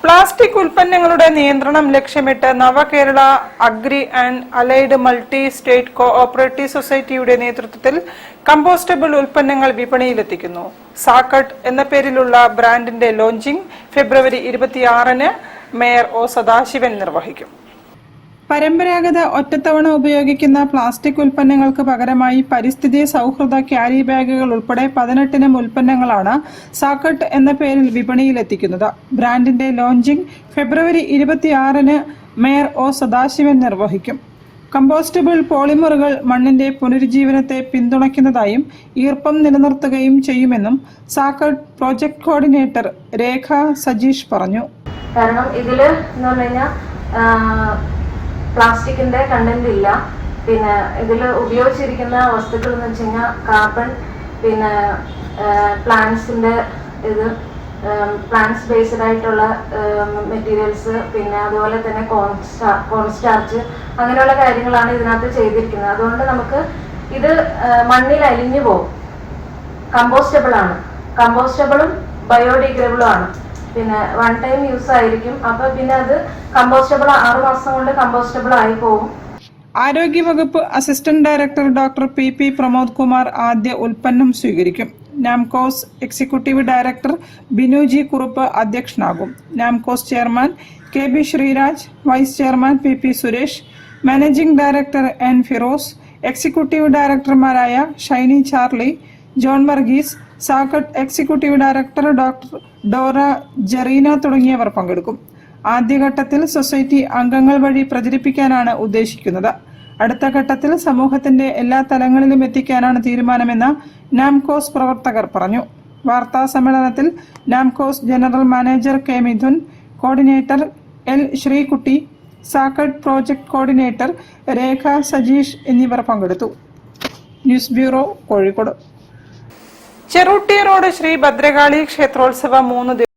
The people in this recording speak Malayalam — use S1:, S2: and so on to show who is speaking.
S1: പ്ലാസ്റ്റിക് ഉൽപ്പന്നങ്ങളുടെ നിയന്ത്രണം ലക്ഷ്യമിട്ട് Navakerala agri and allied multi state cooperative സൊസൈറ്റിയുടെ നേതൃത്വത്തിൽ കമ്പോസ്റ്റബിൾ ഉൽപ്പന്നങ്ങൾ വിപണിയിലെത്തിക്കുന്നു. സാക്കട്ട് എന്ന പേരിലുള്ള ബ്രാൻഡിന്റെ ലോഞ്ചിംഗ് ഫെബ്രുവരി 26-ന് മേയർ ഒ സദാശിവൻ നിർവഹിക്കും. പരമ്പരാഗത ഒറ്റത്തവണ ഉപയോഗിക്കുന്ന പ്ലാസ്റ്റിക് ഉൽപ്പന്നങ്ങൾക്ക് പകരമായി പരിസ്ഥിതി സൗഹൃദ ക്യാരി ബാഗുകൾ ഉൾപ്പെടെ 18 ഉൽപ്പന്നങ്ങളാണ് സാക്കട്ട് എന്ന പേരിൽ വിപണിയിലെത്തിക്കുന്നത്. ബ്രാൻഡിന്റെ ലോഞ്ചിംഗ് ഫെബ്രുവരി 26-ന് മേയർ ഒ സദാശിവൻ നിർവഹിക്കും. കമ്പോസ്റ്റബിൾ പോളിമറുകൾ മണ്ണിന്റെ പുനരുജ്ജീവനത്തെ പിന്തുണയ്ക്കുന്നതായും ഈർപ്പം നിലനിർത്തുകയും ചെയ്യുമെന്നും സാക്കട്ട് പ്രോജക്ട് കോർഡിനേറ്റർ രേഖ സജീഷ് പറഞ്ഞു.
S2: കാരണം ഇതിൽ പ്ലാസ്റ്റിക്കിന്റെ കണ്ടന്റ് ഇല്ല. പിന്നെ ഇതിൽ ഉപയോഗിച്ചിരിക്കുന്ന വസ്തുക്കൾ എന്ന് വെച്ച് കഴിഞ്ഞാൽ കാർബൺ, പിന്നെ പ്ലാന്റ്സിന്റെ പ്ലാന്റ്സ് ബേസ്ഡ് ആയിട്ടുള്ള മെറ്റീരിയൽസ്, പിന്നെ അതുപോലെ തന്നെ കോൺ സ്റ്റാർച്ച്, അങ്ങനെയുള്ള കാര്യങ്ങളാണ് ഇതിനകത്ത് ചെയ്തിരിക്കുന്നത്. അതുകൊണ്ട് നമുക്ക് ഇത് മണ്ണിൽ അലിഞ്ഞു പോകും. കമ്പോസ്റ്റബിൾ ആണ്, കമ്പോസ്റ്റബിളും ബയോഡിഗ്രേഡബിളും ആണ്. പിന്നെ 1 ടൈം യൂസ് ആയിരിക്കും. അപ്പൊ പിന്നെ അത് കമ്പോസ്റ്റബിൾ 6 മാസം കൊണ്ട് കമ്പോസ്റ്റബിൾ ആയി പോകും.
S1: ആരോഗ്യവകുപ്പ് assistant director doctor P Pramod Kumar ആദ്യ ഉൽപ്പന്നം സ്വീകരിക്കും. നാംകോസ് എക്സിക്യൂട്ടീവ് ഡയറക്ടർ ബിനുജി കുറുപ്പ് അധ്യക്ഷനാകും. NAMCOS chairman KB Sreeraj, vice chairman P Suresh, managing director N Firoz, executive ഡയറക്ടർമാരായ ഷൈനി ചാർലി, ജോൺ വർഗീസ്, സാക്കട്ട് executive director doctor Dora Jereena തുടങ്ങിയവർ പങ്കെടുക്കും. ആദ്യഘട്ടത്തിൽ സൊസൈറ്റി അംഗങ്ങൾ വഴി പ്രചരിപ്പിക്കാനാണ് ഉദ്ദേശിക്കുന്നത്. അടുത്ത ഘട്ടത്തിൽ സമൂഹത്തിന്റെ എല്ലാ തലങ്ങളിലും എത്തിക്കാനാണ് തീരുമാനമെന്ന് നാംകോസ് പ്രവർത്തകർ പറഞ്ഞു. വാർത്താ സമ്മേളനത്തിൽ NAMCOS general manager K Mithun, coordinator L Sreekutty, സാക്കട്ട് പ്രോജക്ട് കോർഡിനേറ്റർ രേഖ സജീഷ് എന്നിവർ പങ്കെടുത്തു. News bureau, Kozhikode. Cherooty road Sree Bhadrakali ക്ഷേത്രോത്സവം 3